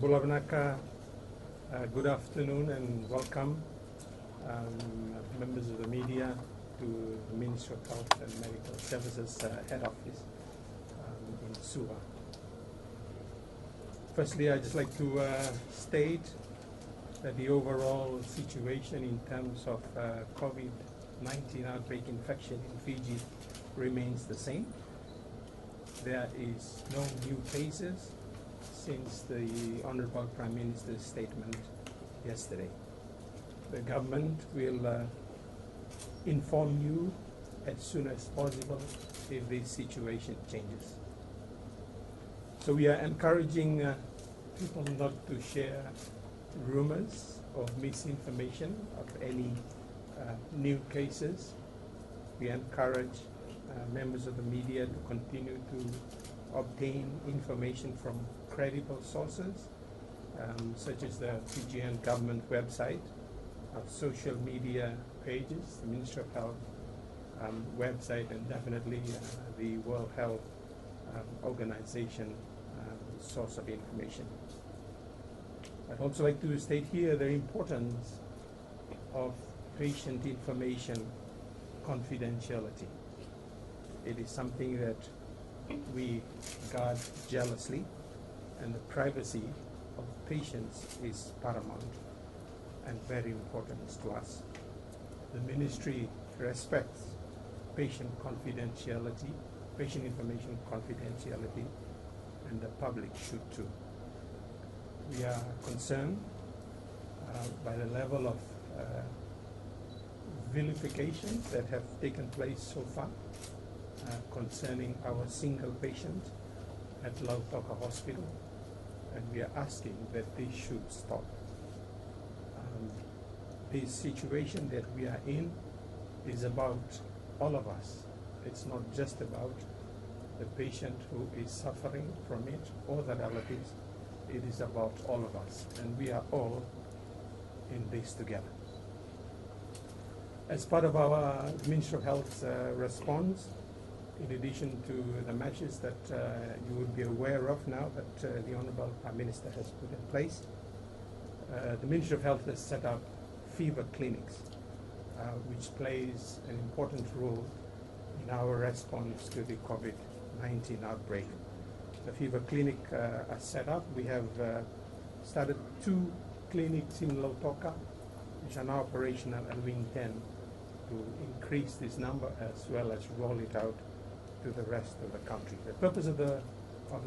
Bulavanaka, good afternoon and welcome, members of the media, to the Ministry of Health and Medical Services head office in Suva. Firstly, I'd just like to state that the overall situation in terms of COVID-19 outbreak infection in Fiji remains the same. There is no new cases since the Honorable Prime Minister's statement yesterday. The government will inform you as soon as possible if this situation changes. So we are encouraging people not to share rumors or misinformation of any new cases. We encourage members of the media to continue to obtain information from credible sources, such as the Fijian government website, social media pages, the Ministry of Health website, and definitely the World Health Organization source of information. I'd also like to state here the importance of patient information confidentiality. It is something that we guard jealously, and the privacy of patients is paramount and very important to us. The ministry respects patient confidentiality, patient information confidentiality, and the public should too. We are concerned by the level of vilifications that have taken place so far concerning our single patient at Lautoka Hospital, and we are asking that this should stop. This situation that we are in is about all of us. It's not just about the patient who is suffering from it or the relatives. It is about all of us, and we are all in this together. As part of our Ministry of Health's response, in addition to the measures that you would be aware of now that the Honourable Prime Minister has put in place, the Ministry of Health has set up fever clinics, which plays an important role in our response to the COVID-19 outbreak. The fever clinic are set up. We have started 2 clinics in Lautoka, which are now operational, and we intend to increase this number as well as roll it out to the rest of the country. The purpose of the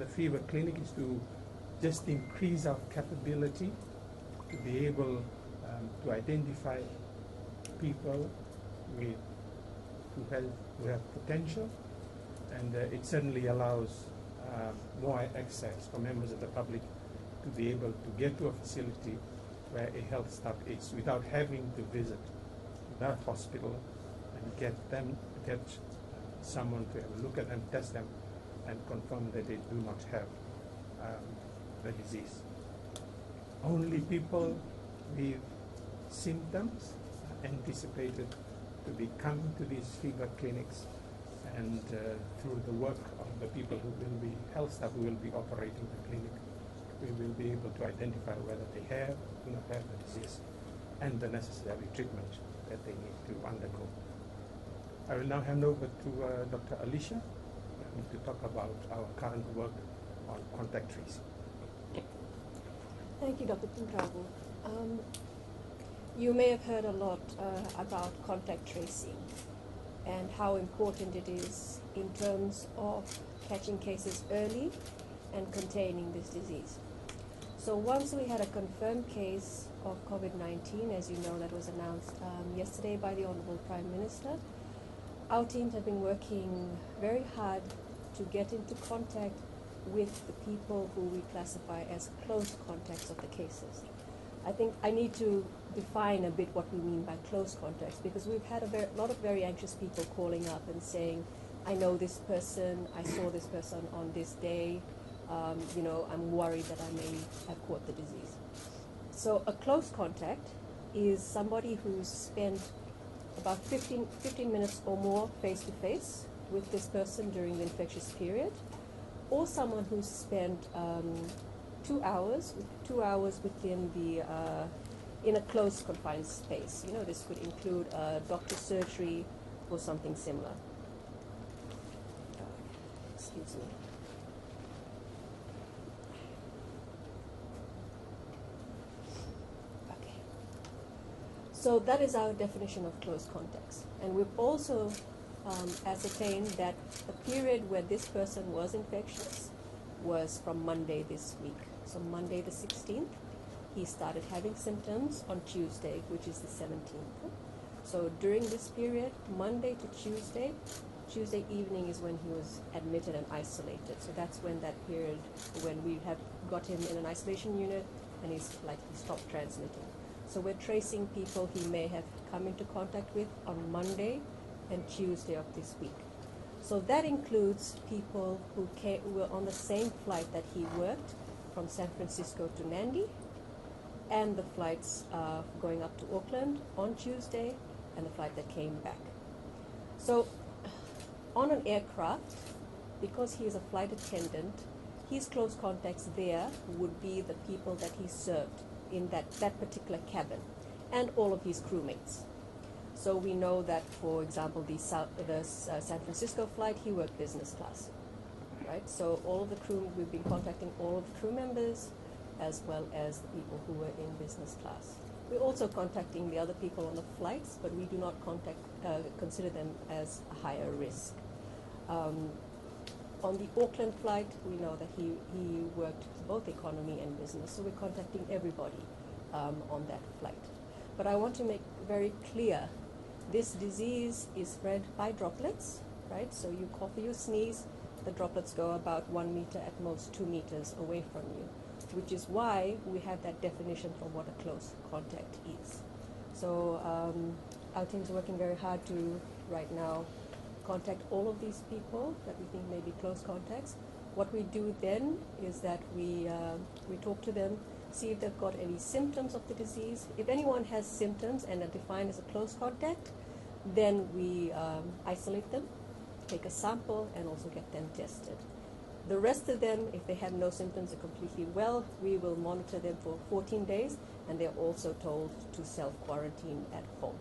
fever clinic is to just increase our capability to be able to identify people who have potential, and it certainly allows more access for members of the public to be able to get to a facility where a health staff is without having to visit that hospital and get someone to have a look at them, test them, and confirm that they do not have the disease. Only people with symptoms are anticipated to be coming to these fever clinics, and through the work of the people who will be, health staff who will be operating the clinic, we will be able to identify whether they have or do not have the disease and the necessary treatment that they need to undergo. I will now hand over to Dr. Aalisha to talk about our current work on contact tracing. Thank you, Dr. Tudravu. You may have heard a lot about contact tracing and how important it is in terms of catching cases early and containing this disease. So once we had a confirmed case of COVID-19, as you know, that was announced yesterday by the Honourable Prime Minister, our teams have been working very hard to get into contact with the people who we classify as close contacts of the cases. I think I need to define a bit what we mean by close contacts, because we've had a lot of very anxious people calling up and saying, I know this person, I saw this person on this day, you know, I'm worried that I may have caught the disease. So a close contact is somebody who's spent about 15 minutes or more face-to-face with this person during the infectious period, or someone who's spent 2 hours, 2 hours within the in a closed confined space. You know, this could include a doctor's surgery or something similar. Excuse me. Okay. So that is our definition of close contacts. And we've also ascertained that the period where this person was infectious was from Monday this week. So Monday the 16th, he started having symptoms on Tuesday, which is the 17th. So during this period, Monday to Tuesday, Tuesday evening is when he was admitted and isolated. So that's when that period, when we have got him in an isolation unit and he stopped transmitting. So we're tracing people he may have come into contact with on Monday and Tuesday of this week. So that includes people who were on the same flight that he worked from San Francisco to Nandi, and the flights going up to Auckland on Tuesday, and the flight that came back. So on an aircraft, because he is a flight attendant, his close contacts there would be the people that he served in that particular cabin, and all of his crewmates. So we know that, for example, the San Francisco flight, he worked business class, right? So all of the crew, we've been contacting all of the crew members, as well as the people who were in business class. We're also contacting the other people on the flights, but we do not consider them as a higher risk. On the Auckland flight, we know that he worked both economy and business, so we're contacting everybody on that flight. But I want to make very clear, this disease is spread by droplets, right? So you cough or you sneeze, the droplets go about 1 meter, at most 2 meters away from you, which is why we have that definition for what a close contact is. So our team's working very hard to, right now, contact all of these people that we think may be close contacts. What we do then is that we talk to them, see if they've got any symptoms of the disease. If anyone has symptoms and are defined as a close contact, then we isolate them, take a sample, and also get them tested. The rest of them, if they have no symptoms, are completely well, we will monitor them for 14 days, and they're also told to self-quarantine at home.